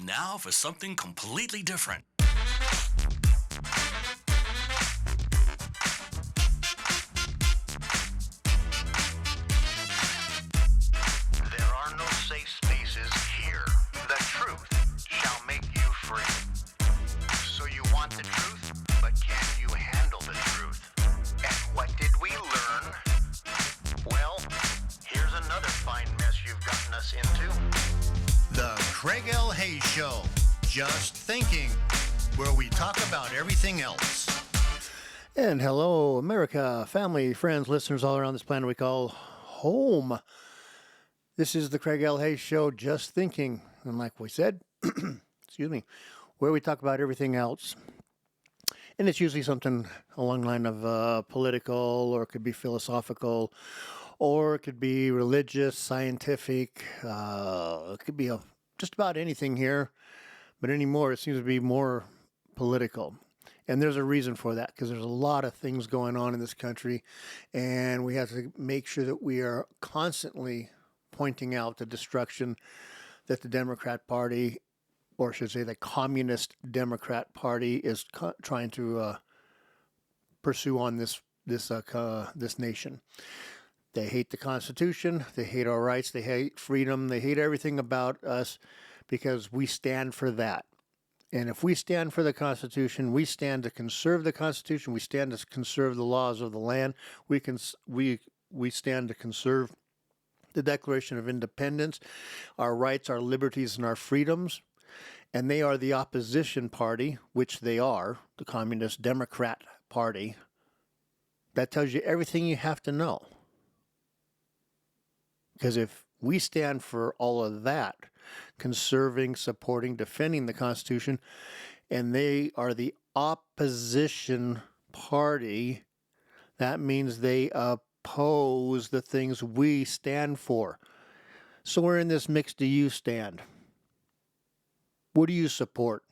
And now for something completely different. There are no safe spaces here. The truth shall make you free. So you want the truth, but can you handle the truth? And what did we learn? Well, here's another fine mess you've gotten us into. The Craig L. Hayes Show. Just thinking, where we talk about everything else. And hello, America, family, friends, listeners all around this planet we call home. This is the Craig L. Hayes Show, Just Thinking. And like we said, excuse me, where we talk about everything else. And it's usually something along the line of political, or it could be philosophical, or it could be religious, scientific. It could be just about anything here. But anymore, it seems to be more political. And there's a reason for that, because there's a lot of things going on in this country. And we have to make sure that we are constantly pointing out the destruction that the Democrat Party, or I should say the Communist Democrat Party, is trying to pursue on this nation. They hate the Constitution, they hate our rights, they hate freedom, they hate everything about us because we stand for that. And if we stand for the Constitution, we stand to conserve the Constitution, we stand to conserve the laws of the land, we stand to conserve the Declaration of Independence, our rights, our liberties, and our freedoms. And they are the opposition party, which they are, the Communist Democrat Party. That tells you everything you have to know. Because if we stand for all of that, conserving, supporting, defending the Constitution, and they are the opposition party, that means they oppose the things we stand for. So we're in this mixed do you stand. What do you support?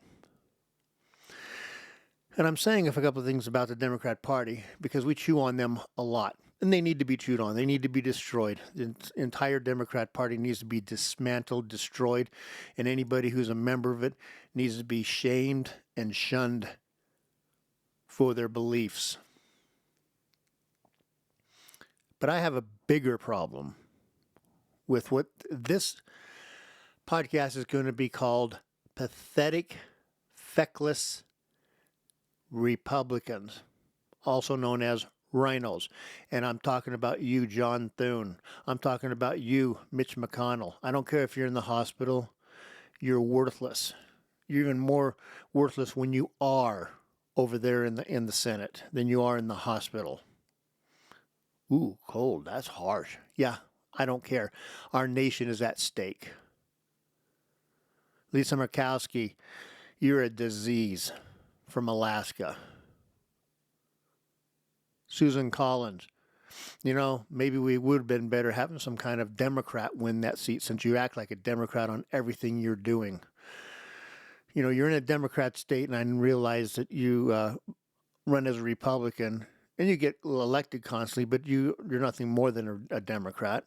And I'm saying a couple of things about the Democrat Party because we chew on them a lot. And they need to be chewed on. They need to be destroyed. The entire Democrat Party needs to be dismantled, destroyed. And anybody who's a member of it needs to be shamed and shunned for their beliefs. But I have a bigger problem with what this podcast is going to be called Pathetic, Feckless Republicans, also known as RINOs. And I'm talking about you, John THUNE. I'm talking about you, Mitch McConnell. I don't care if you're in the hospital, you're worthless. You're even more worthless when you are over there in the Senate than you are in the hospital. Ooh, cold. That's harsh. Yeah, I don't care. Our nation is at stake. Lisa Murkowski, you're a disease from Alaska. Susan Collins, maybe we would have been better having some kind of Democrat win that seat since you act like a Democrat on everything you're doing. You're in a Democrat state, and I realize that you run as a Republican, and you get elected constantly, but you're nothing more than a Democrat.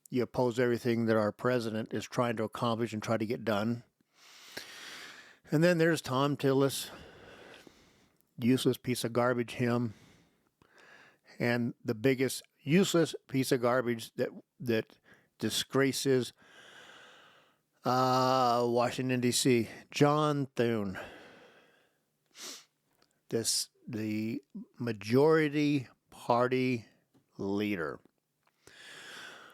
You oppose everything that our president is trying to accomplish and try to get done. And then there's Tom Tillis, useless piece of garbage, him. And the biggest useless piece of garbage that disgraces Washington, D.C., John THUNE. The majority party leader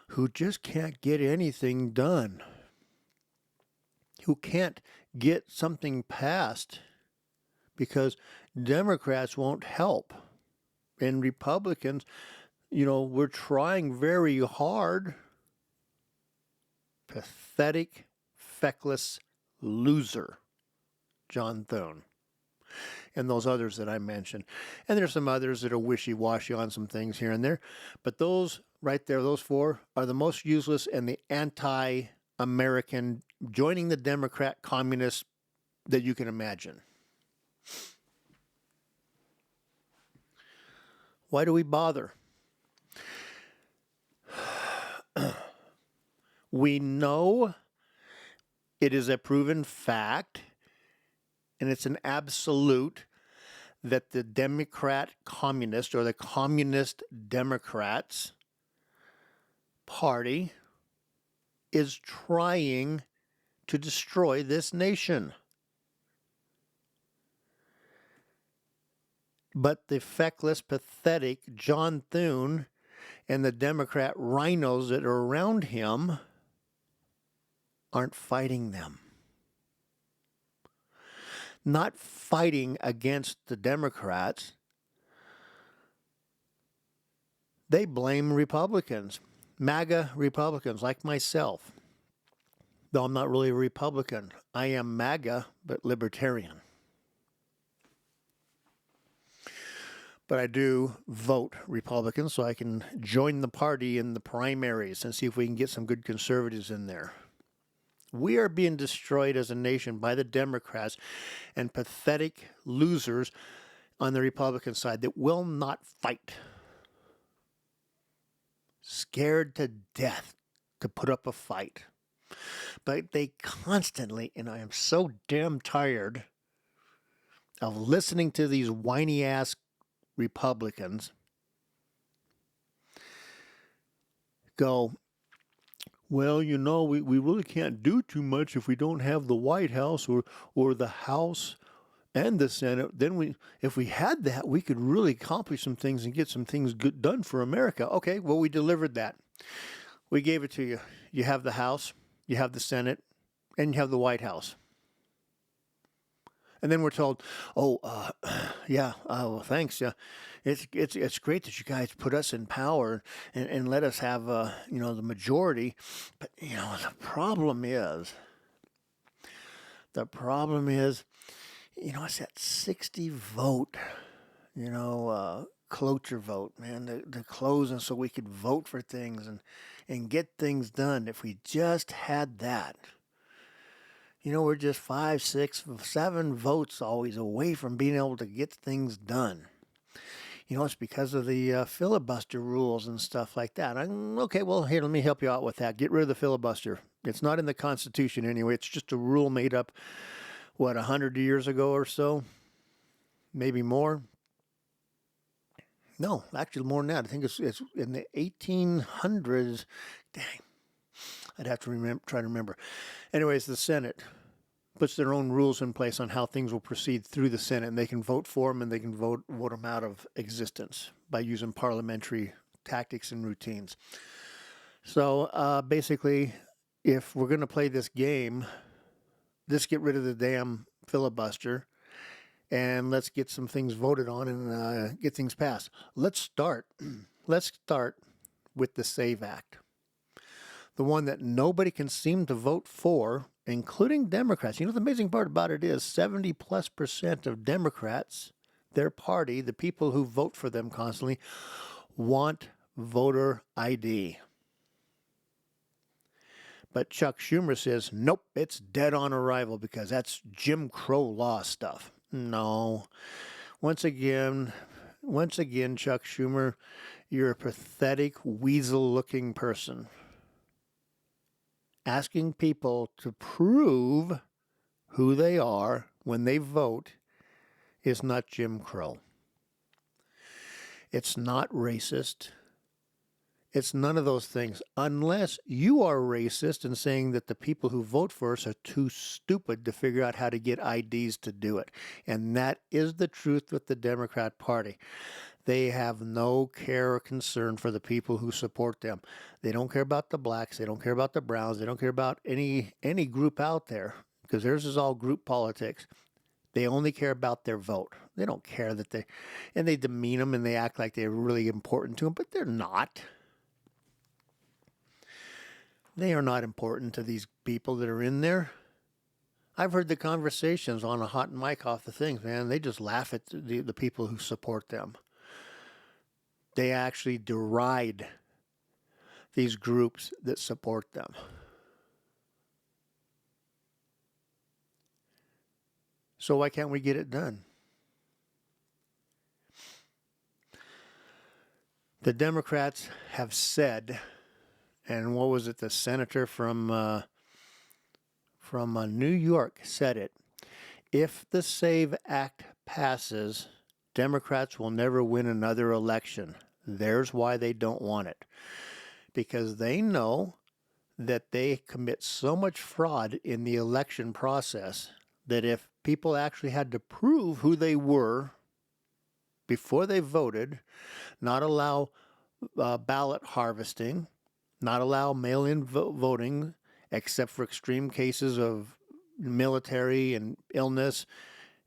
who just can't get anything done, who can't get something passed because Democrats won't help. And Republicans, we're trying very hard. Pathetic, feckless loser, John THUNE. And those others that I mentioned. And there's some others that are wishy-washy on some things here and there. But those right there, those four, are the most useless and the anti-American, joining the Democrat communists that you can imagine. Why do we bother? We know It is a proven fact, and it's an absolute, that the Democrat Communist or the Communist Democrats Party is trying to destroy this nation. But the feckless, pathetic John Thune and the Democrat RINOs that are around him aren't fighting them. Not fighting against the Democrats. They blame Republicans, MAGA Republicans like myself. Though I'm not really a Republican. I am MAGA, but libertarian. But I do vote Republican so I can join the party in the primaries and see if we can get some good conservatives in there. We are being destroyed as a nation by the Democrats and pathetic losers on the Republican side that will not fight. Scared to death to put up a fight. But they constantly, and I am so damn tired of listening to these whiny-ass Republicans go, well, you know, we really can't do too much if we don't have the White House or the House and the Senate. Then if we had that, we could really accomplish some things and get some things good done for America. Okay, well, we delivered that. We gave it to you. You have the House, you have the Senate, and you have the White House. And then we're told, well, thanks. It's great that you guys put us in power and let us have, the majority. But, the problem is, it's that 60 vote, cloture vote, man, the closing so we could vote for things and get things done. If we just had that. We're just 5, 6, 7 votes always away from being able to get things done. It's because of the filibuster rules and stuff like that. Okay, well, here, let me help you out with that. Get rid of the filibuster. It's not in the Constitution anyway. It's just a rule made up, 100 years ago or so? Maybe more? No, actually more than that. I think it's in the 1800s. Dang. I'd have to try to remember. Anyways, the Senate puts their own rules in place on how things will proceed through the Senate, and they can vote for them and they can vote them out of existence by using parliamentary tactics and routines. So basically, if we're going to play this game, let's get rid of the damn filibuster and let's get some things voted on and get things passed. Let's start with the SAVE Act. The one that nobody can seem to vote for, including Democrats. The amazing part about it is 70+% of Democrats, their party, the people who vote for them constantly, want voter ID. But Chuck Schumer says, nope, it's dead on arrival because that's Jim Crow law stuff. No. Once again, Chuck Schumer, you're a pathetic, weasel-looking person. Asking people to prove who they are when they vote is not Jim Crow. It's not racist. It's none of those things, unless you are racist and saying that the people who vote for us are too stupid to figure out how to get IDs to do it. And that is the truth with the Democrat Party. They have no care or concern for the people who support them. They don't care about the blacks. They don't care about the browns. They don't care about any group out there because theirs is all group politics. They only care about their vote. They don't care that they demean them and they act like they're really important to them, but they're not. They are not important to these people that are in there. I've heard the conversations on a hot mic off the things, man. They just laugh at the people who support them. They actually deride these groups that support them. So why can't we get it done? The Democrats have said, and what was it, the senator from from New York said it. If the SAVE Act passes, Democrats will never win another election. There's why they don't want it. Because they know that they commit so much fraud in the election process that if people actually had to prove who they were before they voted, not allow ballot harvesting, not allow mail-in voting, except for extreme cases of military and illness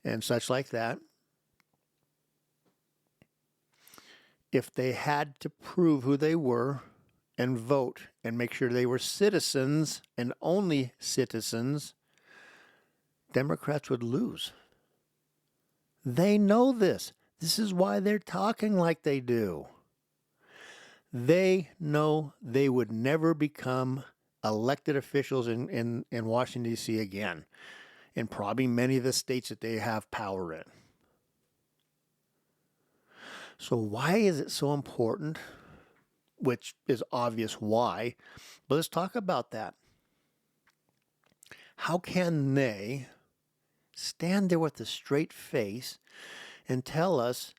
and such like that. If they had to prove who they were and vote and make sure they were citizens and only citizens, Democrats would lose. They know this. This is why they're talking like they do. They know they would never become elected officials in Washington, D.C. again, in probably many of the states that they have power in. So why is it so important? Which is obvious why, but let's talk about that. How can they stand there with a straight face and tell us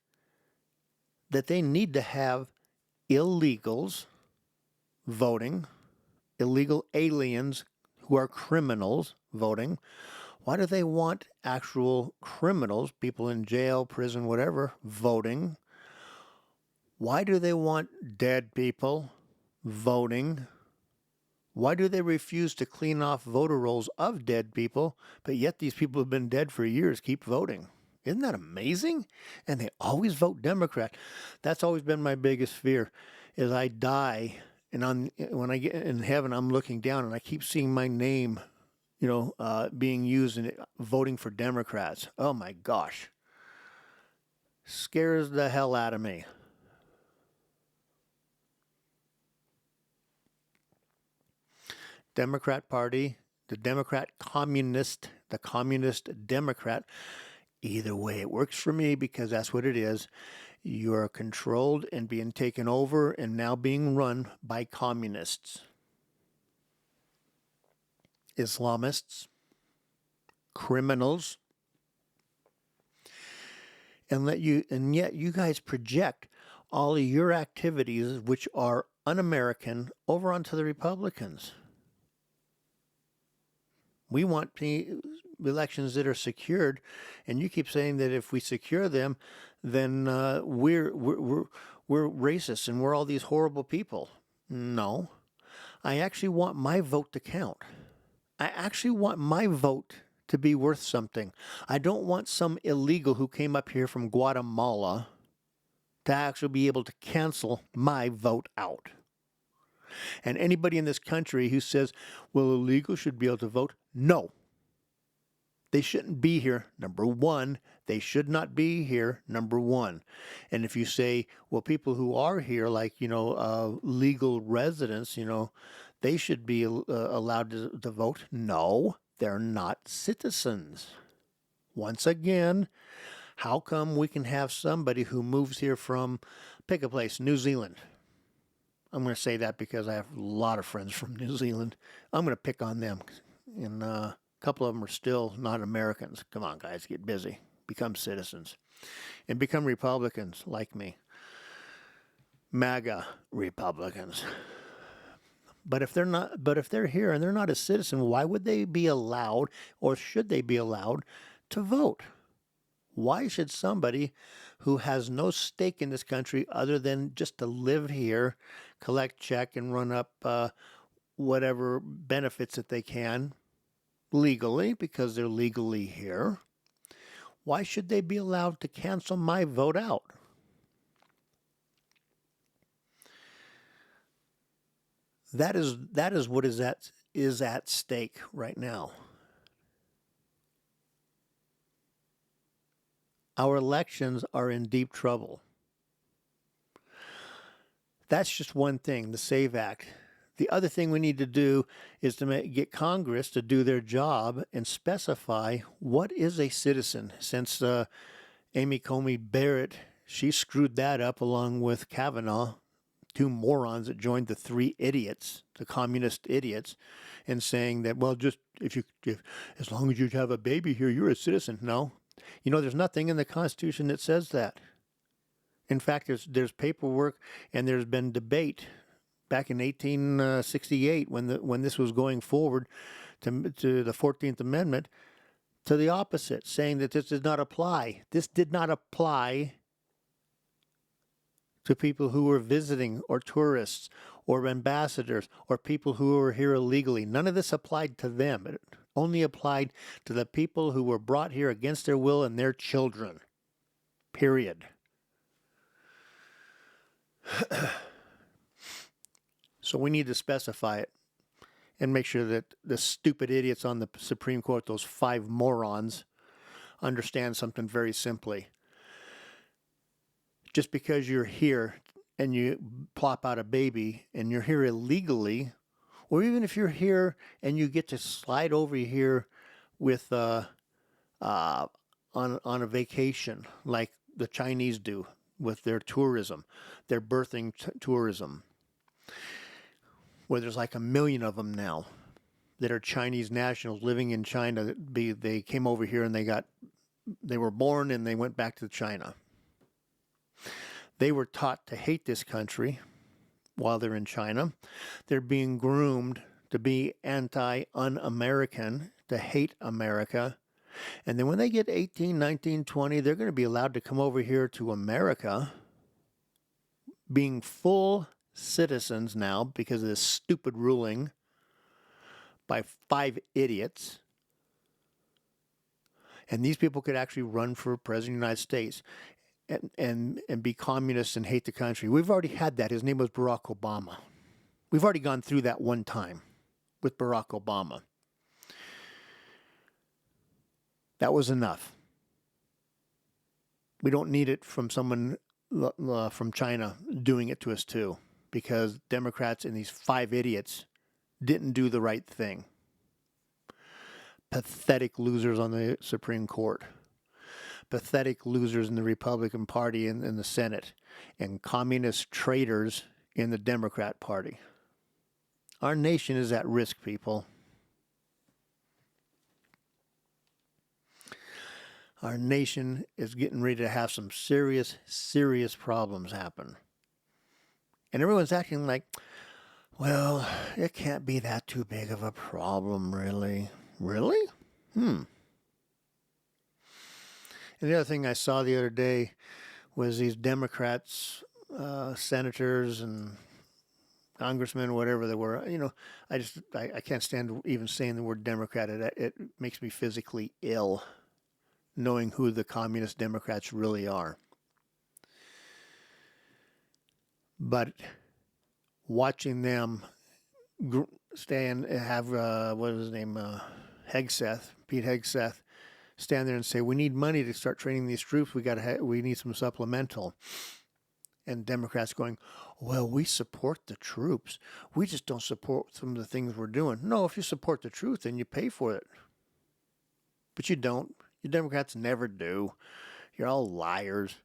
that they need to have illegals voting, illegal aliens who are criminals voting? Why do they want actual criminals, people in jail, prison, whatever, voting? Why do they want dead people voting? Why do they refuse to clean off voter rolls of dead people, but yet these people have been dead for years, keep voting? Isn't that amazing? And they always vote Democrat. That's always been my biggest fear, is I die, and when I get in heaven, I'm looking down, and I keep seeing my name, being used and voting for Democrats. Oh my gosh. Scares the hell out of me. Democrat Party, the Democrat Communist, the Communist Democrat. Either way, it works for me because that's what it is. You're controlled and being taken over and now being run by communists, Islamists, criminals, and yet you guys project all of your activities, which are un-American, over onto the Republicans. We want elections that are secured, and you keep saying that if we secure them, then we're racist and we're all these horrible people. No, I actually want my vote to count. I actually want my vote to be worth something. I don't want some illegal who came up here from Guatemala to actually be able to cancel my vote out. And anybody in this country who says, well, illegals should be able to vote, no. They shouldn't be here, number one. They should not be here, number one. And if you say, well, people who are here, like, legal residents, they should be allowed to vote. No, they're not citizens. Once again, how come we can have somebody who moves here from, pick a place, New Zealand? I'm going to say that because I have a lot of friends from New Zealand. I'm going to pick on them. And a couple of them are still not Americans. Come on, guys, get busy. Become citizens. And become Republicans like me. MAGA Republicans. But if they're here and they're not a citizen, why would they be allowed, or should they be allowed, to vote? Why should somebody who has no stake in this country other than just to live here, collect check, and run up whatever benefits that they can legally, because they're legally here, why should they be allowed to cancel my vote out? That is what is at stake right now. Our elections are in deep trouble. That's just one thing, the SAVE Act. The other thing we need to do is to get Congress to do their job and specify what is a citizen. Since Amy Coney Barrett, she screwed that up along with Kavanaugh two morons that joined the three idiots, the communist idiots, and saying that, well, just if as long as you have a baby here, you're a citizen. No, there's nothing in the Constitution that says that. In fact, there's paperwork and there's been debate back in 1868 when this was going forward to the 14th Amendment, to the opposite, saying that this did not apply. This did not apply to people who were visiting or tourists or ambassadors or people who were here illegally. None of this applied to them. It only applied to the people who were brought here against their will and their children. Period. So we need to specify it and make sure that the stupid idiots on the Supreme Court, those 5 morons, understand something very simply. Just because you're here and you plop out a baby and you're here illegally, or even if you're here and you get to slide over here with on a vacation like the Chinese do with their tourism, their birthing tourism, where there's like 1 million of them now that are Chinese nationals living in China. They came over here and they were born and they went back to China. They were taught to hate this country while they're in China. They're being groomed to be anti-un-American, to hate America. And then when they get 18, 19, 20, they're going to be allowed to come over here to America, being full citizens now because of this stupid ruling by 5 idiots. And these people could actually run for president of the United States and be communists and hate the country. We've already had that. His name was Barack Obama. We've already gone through that one time with Barack Obama. That was enough. We don't need it from someone from China doing it to us too, because Democrats and these 5 idiots didn't do the right thing. Pathetic losers on the Supreme Court. Pathetic losers in the Republican Party and in the Senate, and communist traitors in the Democrat Party. Our nation is at risk, people. Our nation is getting ready to have some serious, serious problems happen. And everyone's acting like, well, it can't be that too big of a problem, really. Really? And the other thing I saw the other day was these Democrats, senators and congressmen, whatever they were. I can't stand even saying the word Democrat. It makes me physically ill, knowing who the communist Democrats really are. But watching them stand and have, what was his name, Pete Hegseth, stand there and say, we need money to start training these troops. We need some supplemental. And Democrats going, well, we support the troops. We just don't support some of the things we're doing. No, if you support the truth, then you pay for it. But you don't. You Democrats never do. You're all liars.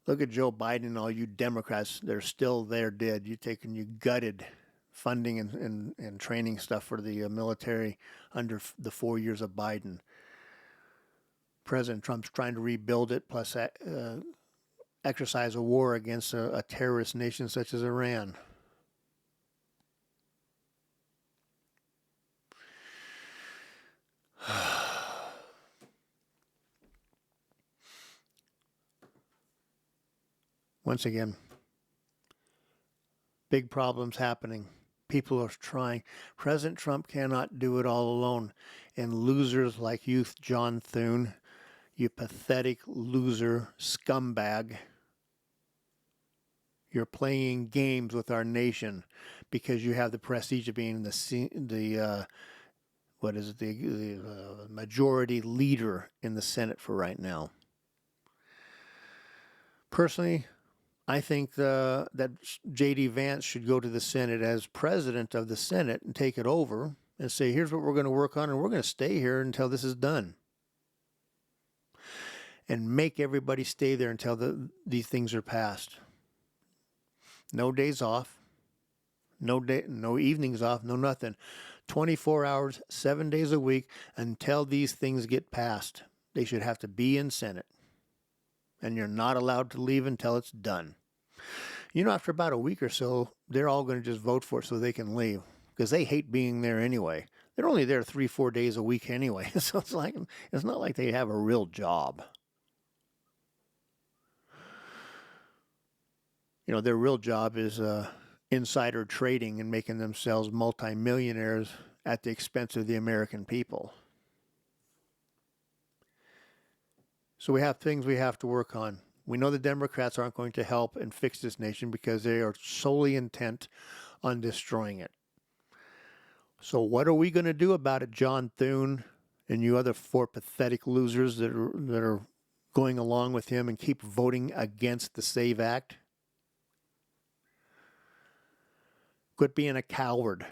Look at Joe Biden and all you Democrats. They're still there dead. You gutted funding and training stuff for the military under the 4 years of Biden. President Trump's trying to rebuild it, plus exercise a war against a terrorist nation such as Iran. Once again, big problems happening. People are trying. President Trump cannot do it all alone. And losers like you, John Thune, you pathetic loser scumbag, you're playing games with our nation because you have the prestige of being the majority leader in the Senate for right now. Personally, I think that J.D. Vance should go to the Senate as president of the Senate and take it over and say, here's what we're going to work on, and we're going to stay here until this is done. And make everybody stay there until these things are passed. No days off. No evenings off. No nothing. 24 hours, 7 days a week until these things get passed. They should have to be in Senate. And you're not allowed to leave until it's done. You know, after about a week or so, they're all going to just vote for it so they can leave. Because they hate being there anyway. They're only there 3-4 days a week anyway. So it's not like they have a real job. You know, their real job is insider trading and making themselves multimillionaires at the expense of the American people. So we have things we have to work on. We know the Democrats aren't going to help and fix this nation because they are solely intent on destroying it. So what are we going to do about it, John Thune and you other 4 pathetic losers that are going along with him and keep voting against the SAVE Act? Quit being a coward.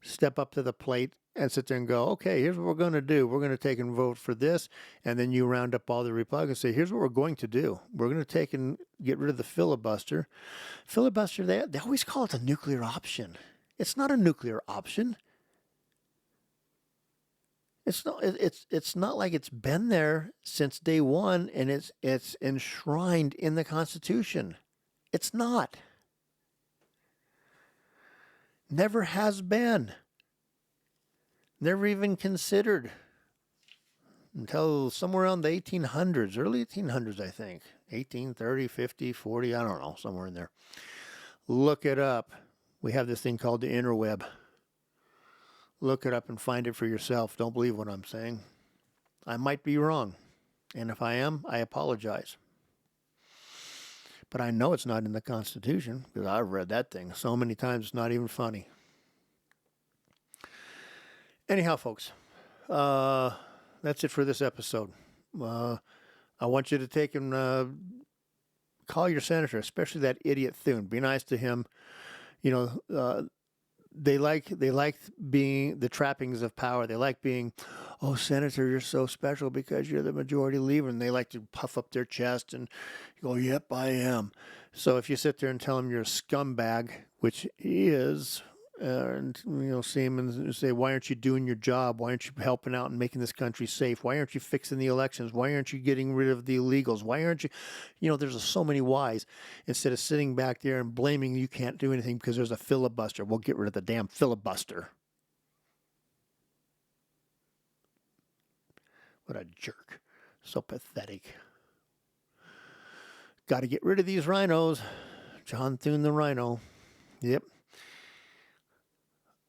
Step up to the plate and sit there and go, okay, here's what we're going to do. We're going to take and vote for this. And then you round up all the Republicans and say, here's what we're going to do. We're going to take and get rid of the filibuster. Filibuster, they always call it a nuclear option. It's not a nuclear option. It's not like it's been there since day one and it's enshrined in the Constitution. It's not. Never has been. Never even considered until somewhere around the 1800s, early 1800s, I think. 1830, 50, 40, I don't know, somewhere in there. Look it up. We have this thing called the interweb. Look it up and find it for yourself. Don't believe what I'm saying. I might be wrong. And if I am, I apologize. But I know it's not in the Constitution because I've read that thing so many times it's not even funny. Anyhow, folks, that's it for this episode. I want you to take and call your senator, especially that idiot Thune. Be nice to him. You know, they like being the trappings of power. They like being, oh, Senator, you're so special because you're the majority leader. And they like to puff up their chest and go, yep, I am. So if you sit there and tell him you're a scumbag, which he is, and see him and say, why aren't you doing your job? Why aren't you helping out and making this country safe? Why aren't you fixing the elections? Why aren't you getting rid of the illegals? Why aren't you, there's so many whys. Instead of sitting back there and blaming you can't do anything because there's a filibuster. We'll get rid of the damn filibuster. What a jerk. So pathetic. Got to get rid of these rhinos. John Thune the Rhino. Yep.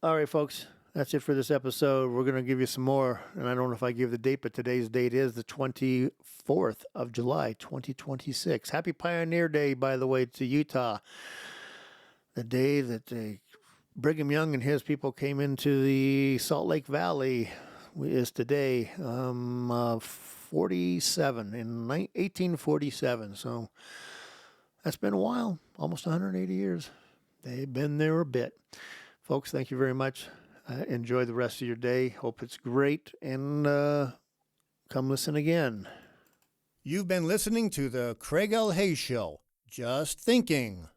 All right, folks, that's it for this episode. We're going to give you some more, and I don't know if I give the date, but today's date is the 24th of July, 2026. Happy Pioneer Day, by the way, to Utah. The day that Brigham Young and his people came into the Salt Lake Valley is today, 1847. So that's been a while, almost 180 years. They've been there a bit. Folks, thank you very much. Enjoy the rest of your day. Hope it's great. And come listen again. You've been listening to the Craig L. Hayes Show. Just thinking.